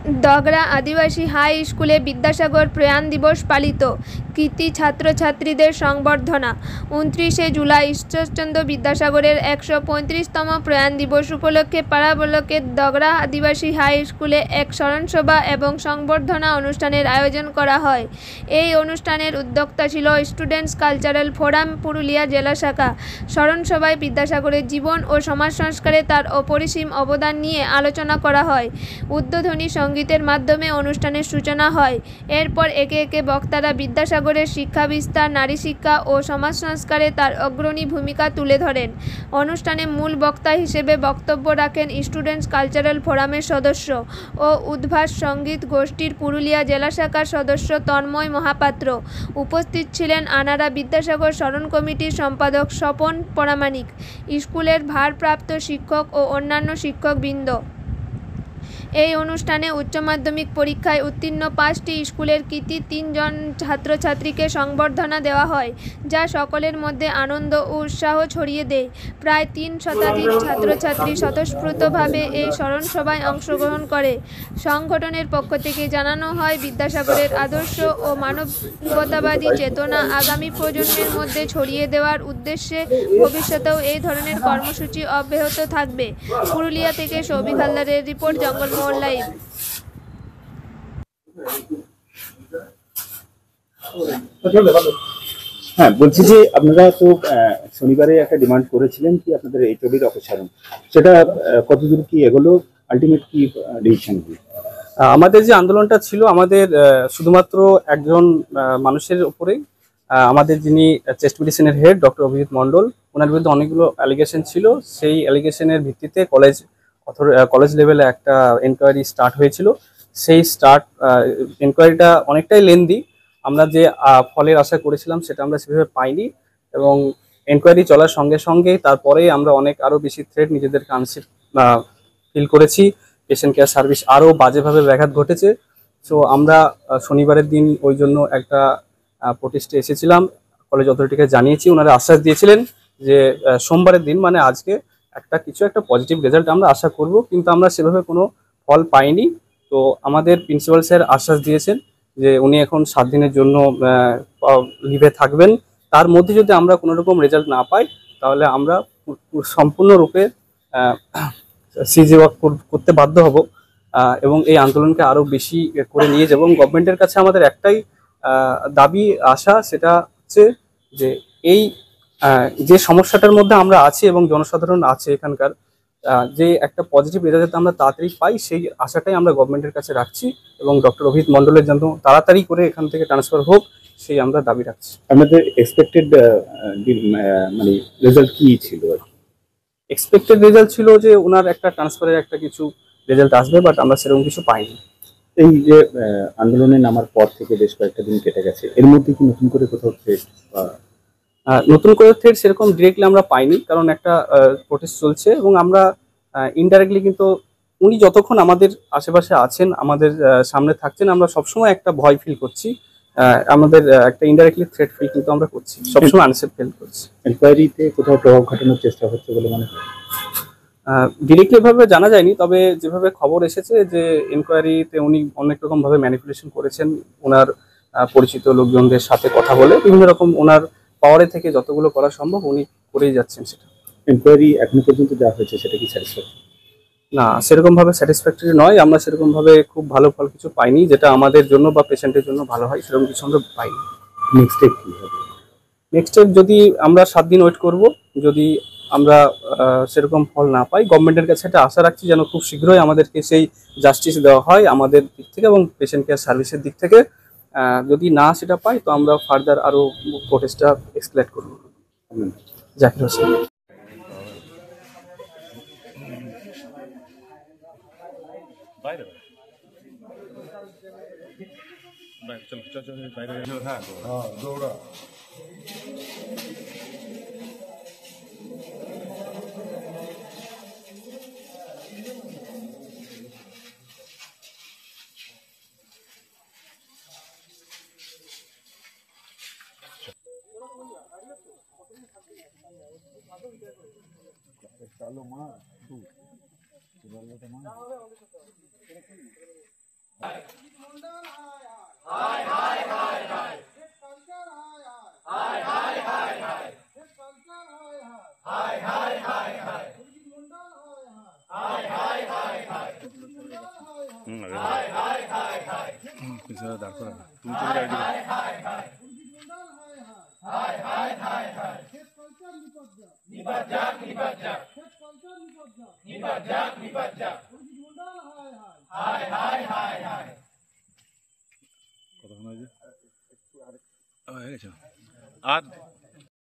দগরা আদিবাসী high স্কুলে বিদ্যাসাগর প্রয়াণ দিবস পালিত। কৃতি ছাত্রছাত্রীদের সংবর্ধনা। 29শে জুলাই ঈশ্বরচন্দ্র বিদ্যাসাগরের 135তম প্রয়াণ দিবস উপলক্ষে পাড়া ব্লকের দগরা আদিবাসী হাই স্কুলে এক স্মরণসভা এবং সংবর্ধনা অনুষ্ঠানের আয়োজন করা হয়। এই অনুষ্ঠানের উদ্যোক্তা ছিল স্টুডেন্টস কালচারাল ফোরাম পুরুলিয়া জেলা শাখা। স্মরণসভায় বিদ্যাসাগরের জীবন ও সমাজ সংস্কারে তার অপরিসীম অবদান নিয়ে আলোচনা করা হয়। উদ্বোধনী সঙ্গীতের মাধ্যমে অনুষ্ঠানের সূচনা হয়। এরপর একে একে বক্তারা বিদ্যাসাগরের শিক্ষা বিস্তার, নারী শিক্ষা ও সমাজ সংস্কারে তার অগ্রণী ভূমিকা তুলে ধরেন। অনুষ্ঠানে মূল বক্তা হিসেবে বক্তব্য রাখেন স্টুডেন্টস কালচারাল ফোরামের সদস্য ও উদ্ভাস সঙ্গীত গোষ্ঠীর পুরুলিয়া জেলা শাখার সদস্য তন্ময় মহাপাত্র। উপস্থিত ছিলেন আনাড়া বিদ্যাসাগর স্মরণ কমিটির সম্পাদক স্বপন পরামানিক, স্কুলের ভারপ্রাপ্ত শিক্ষক ও অন্যান্য শিক্ষকবৃন্দ। এই অনুষ্ঠানে উচ্চ মাধ্যমিক পরীক্ষায় উত্তীর্ণ 5টি স্কুলের কৃতী 3 জন ছাত্রছাত্রীকে সংবর্ধনা দেওয়া হয়, যা সকলের মধ্যে আনন্দ ও উৎসাহ ছড়িয়ে দেয়। প্রায় 3 শতাধিক ছাত্রছাত্রী স্বতঃস্ফূর্তভাবে এই স্মরণসভায় অংশগ্রহণ করে। সংগঠনের পক্ষ থেকে জানানো হয়, বিদ্যাসাগরের আদর্শ ও মানবতাবাদী চেতনা আগামী প্রজন্মের মধ্যে ছড়িয়ে দেওয়ার উদ্দেশ্যে ভবিষ্যতেও এই ধরনের কর্মসূচি অব্যাহত থাকবে। পুরুলিয়া থেকে সৌভিক হালদারের রিপোর্ট, জঙ্গলমহল লাইভ। হ্যাঁ, বলছি যে আপনারা তো শনিবারে একটা ডিমান্ড করেছিলেন কি আপনাদের এইচওডির অপসারণ, সেটা কতদূর কি এগুলো, আলটিমেট কি ডিসিশন? আমাদের যে আন্দোলনটা ছিল, আমাদের শুধুমাত্র একজন মানুষের উপরেই, আমাদের যিনি চেস্ট মেডিসিনের হেড ডক্টর অভিজিৎ মণ্ডল, ওনার বিরুদ্ধে অনেকগুলো অ্যালিগেশন ছিল। সেই অ্যালিগেশনের ভিত্তিতে কলেজ লেভেলে একটা এনকোয়ারি স্টার্ট হয়েছিল। সেই এনকোয়ারিটা অনেকটাই লেন্দি। আমরা যে ফলের আশা করেছিলাম সেটা আমরা সেভাবে পাইনি, এবং এনকোয়ারি চলার সঙ্গে সঙ্গেই তারপরেই আমরা আরও বেশি থ্রেট নিজেদেরকে আনসেফ ফিল করেছি। পেশেন্ট কেয়ার সার্ভিস আরও বাজেভাবে ব্যাঘাত ঘটেছে। সো আমরা শনিবারের দিন ওই জন্য একটা প্রোটেস্টে এসেছিলাম, কলেজ অথরিটিকে জানিয়েছি। ওনারা আশ্বাস দিয়েছিলেন যে সোমবারের দিন মানে আজকে একটা পজিটিভ রেজাল্ট আমরা আশা করব, কিন্তু আমরা সেভাবে কোনো ফল পাইনি। তো আমাদের প্রিন্সিপাল স্যার আশ্বাস দিয়েছেন যে উনি এখন 7 দিনের জন্য লিভে থাকবেন। তার মধ্যে যদি আমরা কোনো রকম রেজাল্ট না পাই, তাহলে আমরা সম্পূর্ণরূপে সিজি ওয়ার্ক করতে বাধ্য হব, এবং এই আন্দোলনকে আরও বেশি করে নিয়ে যাব। এবং গভর্নমেন্টের কাছে আমাদের একটাই দাবি আশা, সেটা হচ্ছে যে এই যে সমস্যাটার মধ্যে আমরা আছি এবং জনসাধারণ আছে এখানকার, যে একটা পজিটিভ রেজাল্ট যাতে আমরা তাড়াতাড়ি পাই, সেই আশাটাই আমরা গভর্নমেন্টের কাছে রাখছি। এবং ডক্টর অভিজিৎ মণ্ডলের জন্য তাড়াতাড়ি করে এখান থেকে ট্রান্সফার হোক, সেই আমরা দাবি রাখছি। আমাদের এক্সপেক্টেড মানে রেজাল্ট কি ছিল? এক্সপেক্টেড রেজাল্ট ছিল যে ওনার একটা ট্রান্সফারের একটা কিছু রেজাল্ট আসবে, বাট আমরা সেরকম কিছু পাইনি। এই যে আন্দোলনে নামার পর থেকে বেশ কয়েকটা দিন কেটে গেছে, এর মধ্যে কি নতুন করে কোথাও নতুন করে থ্রেট সেরকম ডিরেক্টলি আমরা পাইনি, কারণ একটা প্রোটেস্ট চলছে। এবং আমরা ইনডাইরেক্টলি কিন্তু উনি যতক্ষণ আমাদের আশেপাশে আছেন, আমাদের সামনে থাকছেন, আমরা সবসময় একটা ভয় ফিল করছি। আমাদের একটা ইনডাইরেক্টলি থ্রেট ফিল কিন্তু আমরা করছি, সবসময় আনসেফ ফিল করছি। এনকোয়ারিতে কোথাও প্রভাব ঘটানোর চেষ্টা হচ্ছে বলে মনে হয়? ডিরেক্টলি ভাবে জানা যায়নি, তবে যেভাবে খবর এসেছে যে এনকোয়ারিতে উনি অনেক রকম ভাবে ম্যানিপুলেশন করেছেন। ওনার পরিচিত লোকজনদের সাথে কথা বলে বিভিন্ন রকম ওনার পাওয়ারে থেকে যতগুলো করা সম্ভব উনি করেই যাচ্ছেন। সেটা এনকোয়ারি এখনো পর্যন্ত যা হয়েছে সেটা কি স্যাটিসফ্যাক্টরি? না, সেরকম ভাবে স্যাটিসফ্যাক্টরি নয়। আমরা সেরকম ভাবে খুব ভালো ফল কিছু পাইনি, যেটা আমাদের জন্য বা পেশেন্টের জন্য ভালো হয়, সেরকম কিছু আমরা পাইনি। নেক্সট স্টেপ কি হবে? নেক্সট স্টেপ যদি আমরা 7 দিন ওয়েট করব, যদি আমরা সেরকম ফল না পাই, গভর্নমেন্টের কাছে একটা আশা রাখছি যেন খুব শীঘ্রই আমাদেরকে সেই জাস্টিস দেওয়া হয় আমাদের দিক থেকে এবং পেশেন্ট কেয়ার সার্ভিসের দিক থেকে। যদি না সেটা পাই, তো আমরা ফার্দার আরও প্রোটেস্টটা এক্সক্লেট করব। জাকির হোসেন। দৌড়া চালো মা কতক্ষণ হয়েছে? হয়ে গেছে। আর